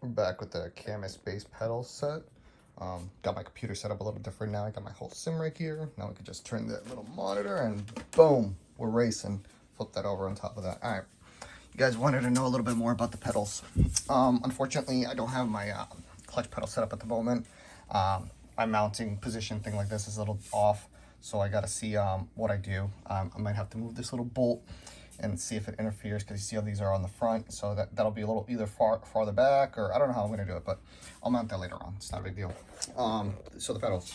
We're back with the Cammus base pedal set. Got my computer set up a little different now. I got my whole sim right here. Now we can just turn that little monitor and boom, we're racing. Flip that over on top of that. All right, you guys wanted to know a little bit more about the pedals. Unfortunately, I don't have my clutch pedal set up at the moment. My mounting position thing like this is a little off, so I gotta see what I do. I might have to move this little bolt and see if it interferes, because you see how these are on the front, so that'll be a little either farther back, or I don't know how I'm going to do it, but I'll mount that later on. It's not a big deal. So the pedals,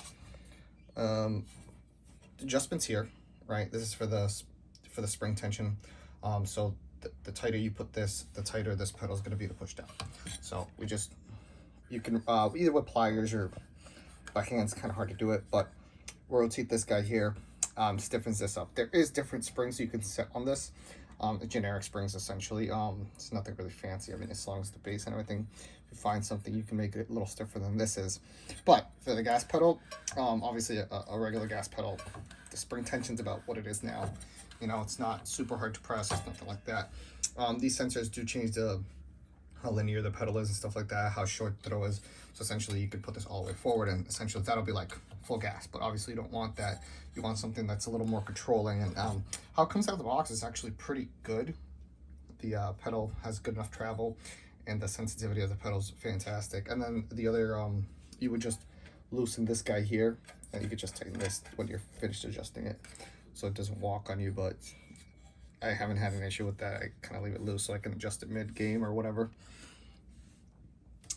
adjustments here, right? This is for the spring tension. So the tighter you put this, the tighter this pedal is going to be to push down. So you can either with pliers or by hand's kind of hard to do it, but rotate this guy here. Stiffens this up. There is different springs you can set on this. Generic springs essentially. It's nothing really fancy. I mean, as long as the base and everything, if you find something, you can make it a little stiffer than this is. But for the gas pedal, obviously a regular gas pedal, the spring tension's about what it is now. You know, it's not super hard to press. It's nothing like that. These sensors do change how linear the pedal is and stuff like that, how short the throw is. So essentially you could put this all the way forward and essentially that'll be like full gas, but obviously you don't want that. You want something that's a little more controlling, and how it comes out of the box is actually pretty good. The pedal has good enough travel and the sensitivity of the pedal is fantastic. And then the other, you would just loosen this guy here and you could just tighten this when you're finished adjusting it so it doesn't walk on you, but I haven't had an issue with that. I kind of leave it loose so I can adjust it mid-game or whatever.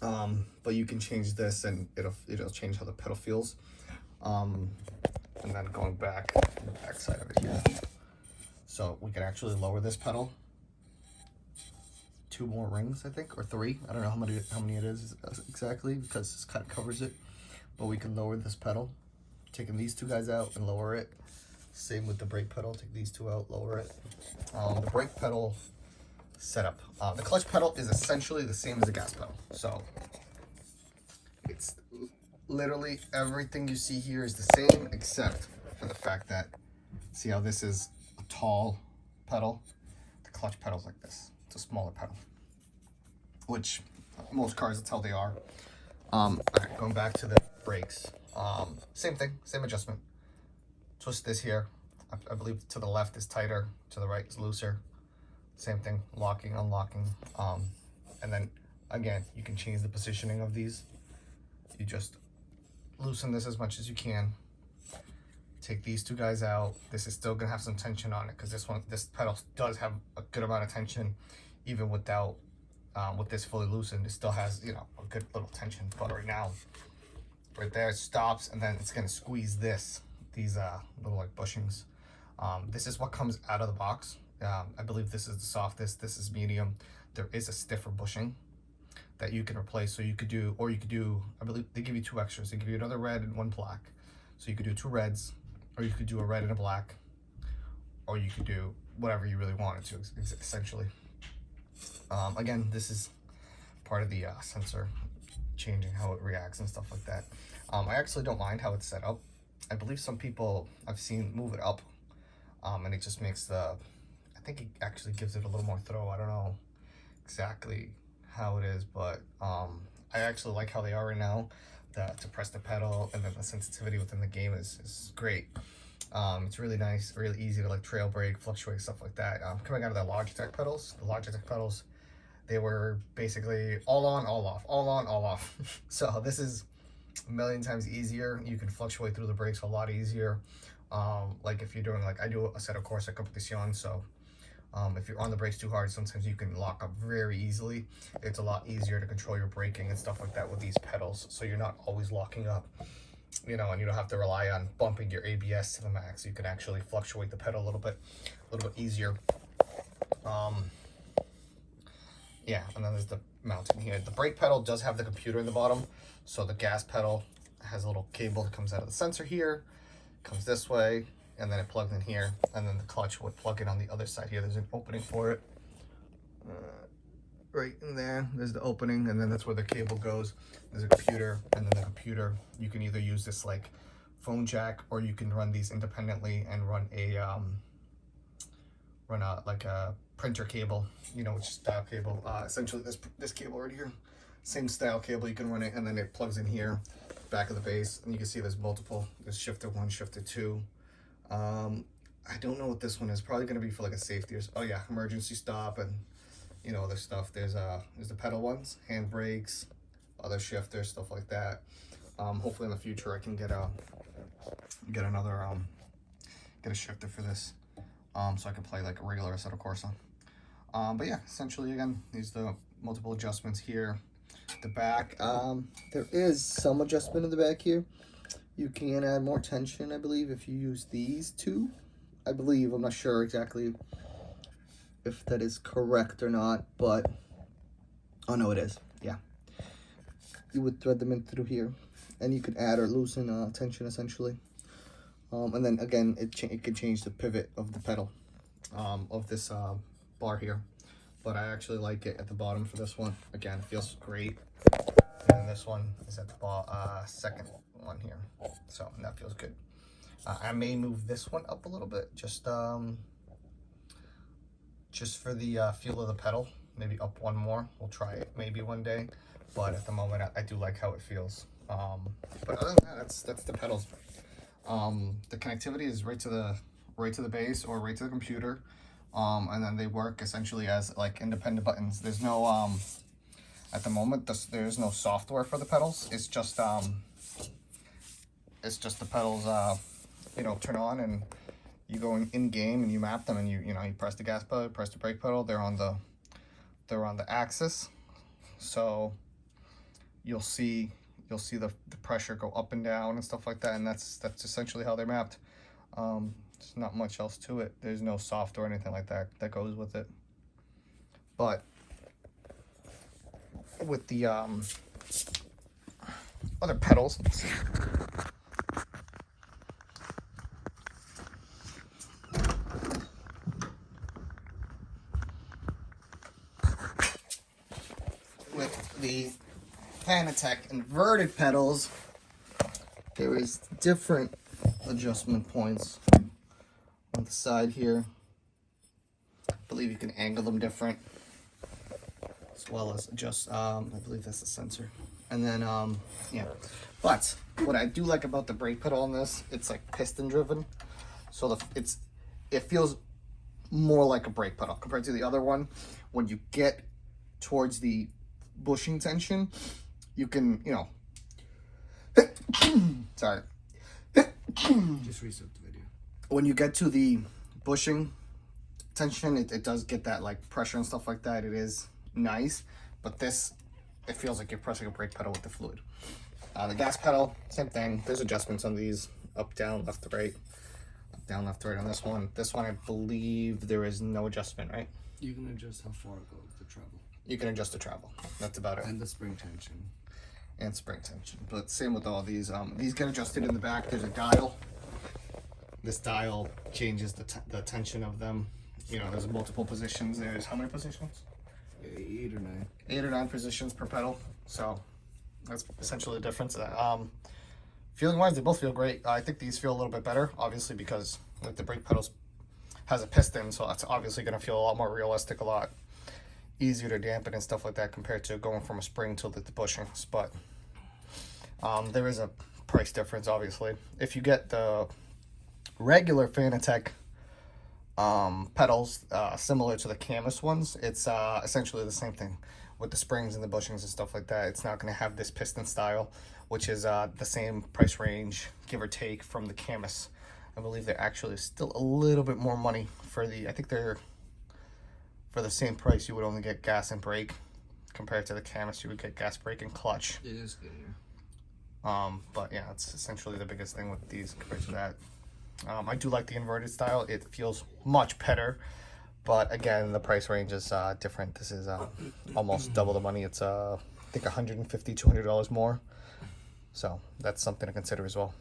But you can change this and it'll change how the pedal feels. And then going back on the back side of it here. So we can actually lower this pedal 2 more rings, I think, or 3. I don't know how many it is exactly, because this kind of covers it. But we can lower this pedal, taking these 2 guys out and lower it. Same with the brake pedal, take these 2 out, lower it. The brake pedal setup. The clutch pedal is essentially the same as the gas pedal. So it's literally everything you see here is the same, except for the fact that, see how this is a tall pedal? The clutch pedal's like this. It's a smaller pedal, which most cars, that's how they are. All right, going back to the brakes. Same thing, same adjustment. Twist this here. I believe to the left is tighter, to the right is looser. Same thing, locking, unlocking. And then again, you can change the positioning of these. You just loosen this as much as you can. Take these 2 guys out. This is still gonna have some tension on it, because this pedal does have a good amount of tension, even without with this fully loosened. It still has, you know, a good little tension. But right now, right there, it stops, and then it's gonna squeeze these little like bushings. This is what comes out of the box. I believe this is the softest. This is medium. There is a stiffer bushing that you can replace. So you could do, I believe they give you 2 extras. They give you another red and 1 black. So you could do 2 reds, or you could do a red and a black, or you could do whatever you really wanted to, essentially. Again, this is part of the sensor changing how it reacts and stuff like that. I actually don't mind how it's set up. I believe some people I've seen move it up, and it just makes I think it actually gives it a little more throw. I don't know exactly how it is, but I actually like how they are right now. To press the pedal, and then the sensitivity within the game is great. It's really nice, really easy to like trail brake, fluctuate, stuff like that. Coming out of the Logitech pedals, they were basically all on, all off, all on, all off. So this is a million times easier. You can fluctuate through the brakes a lot easier. Like if you're doing, like I do a set of Corsa competition, so if you're on the brakes too hard, sometimes you can lock up very easily. It's a lot easier to control your braking and stuff like that with these pedals, so you're not always locking up, you know, and you don't have to rely on bumping your ABS to the max. You can actually fluctuate the pedal a little bit easier. Yeah, and then there's the mounting here. The brake pedal does have the computer in the bottom, so the gas pedal has a little cable that comes out of the sensor here, comes this way, and then it plugs in here, and then the clutch would plug in on the other side here. There's an opening for it. Right in there, there's the opening, and then that's where the cable goes. There's a computer, and then the computer, you can either use this like phone jack, or you can run these independently and run like a printer cable, you know, which is dial cable. Essentially this cable right here Same style cable, you can run it, and then it plugs in here, back of the base, and you can see there's multiple. There's shifter 1, shifter 2. I don't know what this one is. Probably gonna be for like a safety or, oh yeah, emergency stop and you know, other stuff. There's the pedal ones, hand brakes, other shifters, stuff like that. Hopefully in the future I can get another get a shifter for this, so I can play like a regular Assetto Corsa. But yeah, essentially again, these are the multiple adjustments here. The back, there is some adjustment in the back here. You can add more tension, I believe, if you use these two. I believe, I'm not sure exactly if that is correct or not, but oh no, it is. Yeah, you would thread them in through here, and you could add or loosen tension essentially. And then again, it could change the pivot of the pedal of this bar here. But I actually like it at the bottom for this one. Again, it feels great. And this one is at the second one here, so that feels good. I may move this one up a little bit, just for the feel of the pedal. Maybe up one more. We'll try it maybe one day. But at the moment, I do like how it feels. But other than that, that's the pedals. The connectivity is right to the base or right to the computer. And then they work essentially as like independent buttons. There's no at the moment there's no software for the pedals. It's just the pedals you know, turn on, and you go in game and you map them, and you press the gas pedal, press the brake pedal. They're on the axis, so you'll see the pressure go up and down and stuff like that, and that's essentially how they're mapped. There's not much else to it. There's no software or anything like that goes with it. But with the other pedals, with the Fanatec inverted pedals, there is different adjustment points on the side here. I believe you can angle them different, as well as adjust, I believe that's the sensor. And then, yeah. But what I do like about the brake pedal on this, it's like piston driven. So it feels more like a brake pedal compared to the other one. When you get towards the bushing tension, you can, you know, sorry. Just reset the video. When you get to the bushing tension, it does get that like pressure and stuff like that. It is nice, but this, it feels like you're pressing a brake pedal with the fluid. The gas pedal, same thing. There's adjustments on these: up, down, left, right. Up, down, left, right on this one. This one, I believe there is no adjustment, right? You can adjust how far it goes, the travel. You can adjust the travel. That's about it. And the spring tension. And spring tension. But same with all these. These get adjusted in the back. There's a dial. This dial changes the tension of them. You know, there's multiple positions. There's how many positions? 8 or 9. 8 or 9 positions per pedal. So that's essentially the difference. Feeling wise, they both feel great. I think these feel a little bit better, obviously, because like the brake pedals has a piston, so that's obviously going to feel a lot more realistic, a lot easier to dampen and stuff like that compared to going from a spring to the bushings. But there is a price difference, obviously. If you get the regular Fanatec pedals, similar to the Cammus ones, it's essentially the same thing with the springs and the bushings and stuff like that. It's not going to have this piston style, which is the same price range, give or take, from the Cammus. I believe they're actually still a little bit more money for the, I think they're, for the same price, you would only get gas and brake. Compared to the Cammus, you would get gas, brake, and clutch. It is good here. But yeah, it's essentially the biggest thing with these compared to that. I do like the inverted style. It feels much better, but again, the price range is different. This is almost double the money. It's I think $150, $200 more. So that's something to consider as well.